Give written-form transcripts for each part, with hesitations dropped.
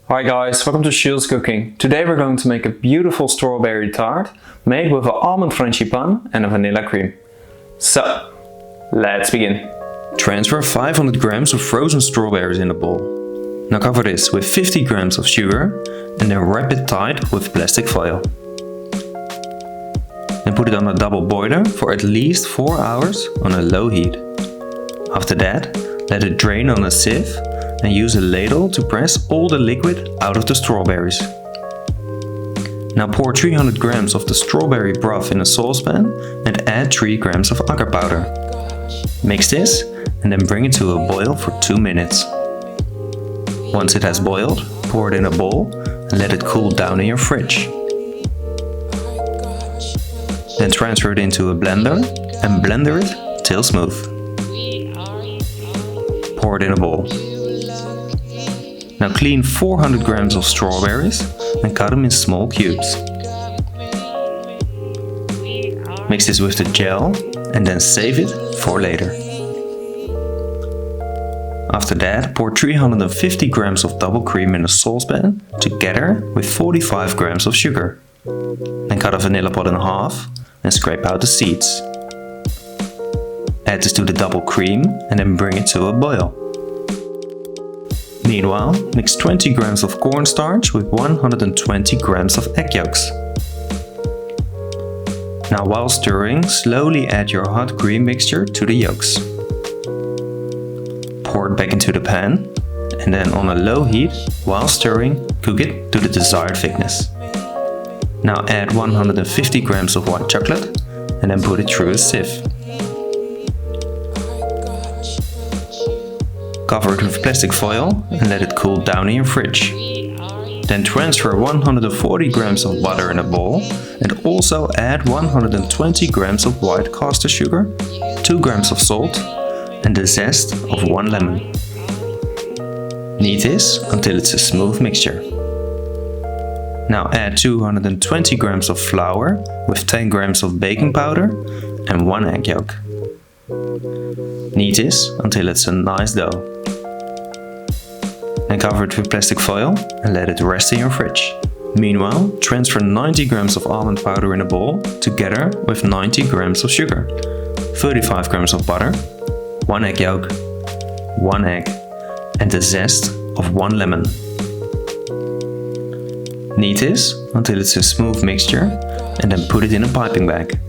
Hi guys, welcome to Shield's Cooking. Today we're going to make a beautiful strawberry tart made with an almond frangipane and a vanilla cream. So, let's begin. Transfer 500 grams of frozen strawberries in a bowl. Now cover this with 50 grams of sugar and then wrap it tight with plastic foil. Then put it on a double boiler for at least 4 hours on a low heat. After that, let it drain on a sieve and use a ladle to press all the liquid out of the strawberries. Now pour 300 grams of the strawberry broth in a saucepan and add 3 grams of agar powder. Mix this and then bring it to a boil for 2 minutes. Once it has boiled, pour it in a bowl and let it cool down in your fridge. Then transfer it into a blender and blender it till smooth. Pour it in a bowl. Now clean 400 grams of strawberries and cut them in small cubes. Mix this with the gel and then save it for later. After that, pour 350 grams of double cream in a saucepan together with 45 grams of sugar. Then cut a vanilla pod in half and scrape out the seeds. Add this to the double cream and then bring it to a boil. Meanwhile, mix 20 grams of cornstarch with 120 grams of egg yolks. Now while stirring, slowly add your hot cream mixture to the yolks. Pour it back into the pan and then on a low heat, while stirring, cook it to the desired thickness. Now add 150 grams of white chocolate and then put it through a sieve. Cover it with plastic foil and let it cool down in your fridge. Then transfer 140 grams of butter in a bowl and also add 120 grams of white caster sugar, 2 grams of salt and the zest of 1 lemon. Knead this until it's a smooth mixture. Now add 220 grams of flour with 10 grams of baking powder and 1 egg yolk. Knead this until it's a nice dough. Then cover it with plastic foil and let it rest in your fridge. Meanwhile, transfer 90 grams of almond powder in a bowl together with 90 grams of sugar, 35 grams of butter, 1 egg yolk, 1 egg and the zest of 1 lemon. Knead this until it's a smooth mixture and then put it in a piping bag.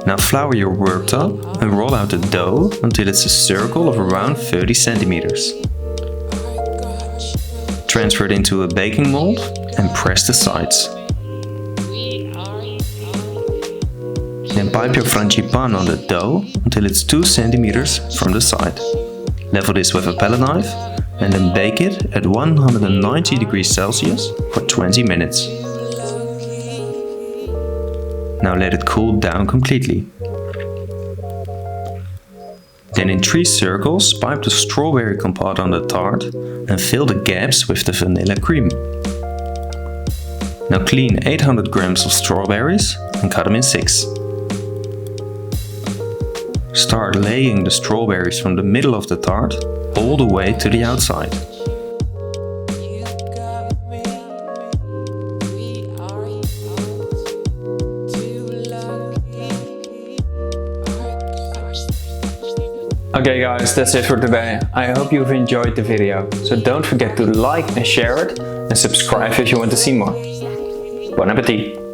Now flour your worktop and roll out the dough until it's a circle of around 30 centimeters. Transfer it into a baking mold and press the sides. Then pipe your frangipane on the dough until it's 2 centimeters from the side. Level this with a palette knife and then bake it at 190 degrees Celsius for 20 minutes. Now let it cool down completely. Then in 3 circles pipe the strawberry compote on the tart and fill the gaps with the vanilla cream. Now clean 800 grams of strawberries and cut them in 6. Start laying the strawberries from the middle of the tart all the way to the outside. Okay guys, that's it for today. I hope you've enjoyed the video. So don't forget to like and share it and subscribe if you want to see more. Bon appétit!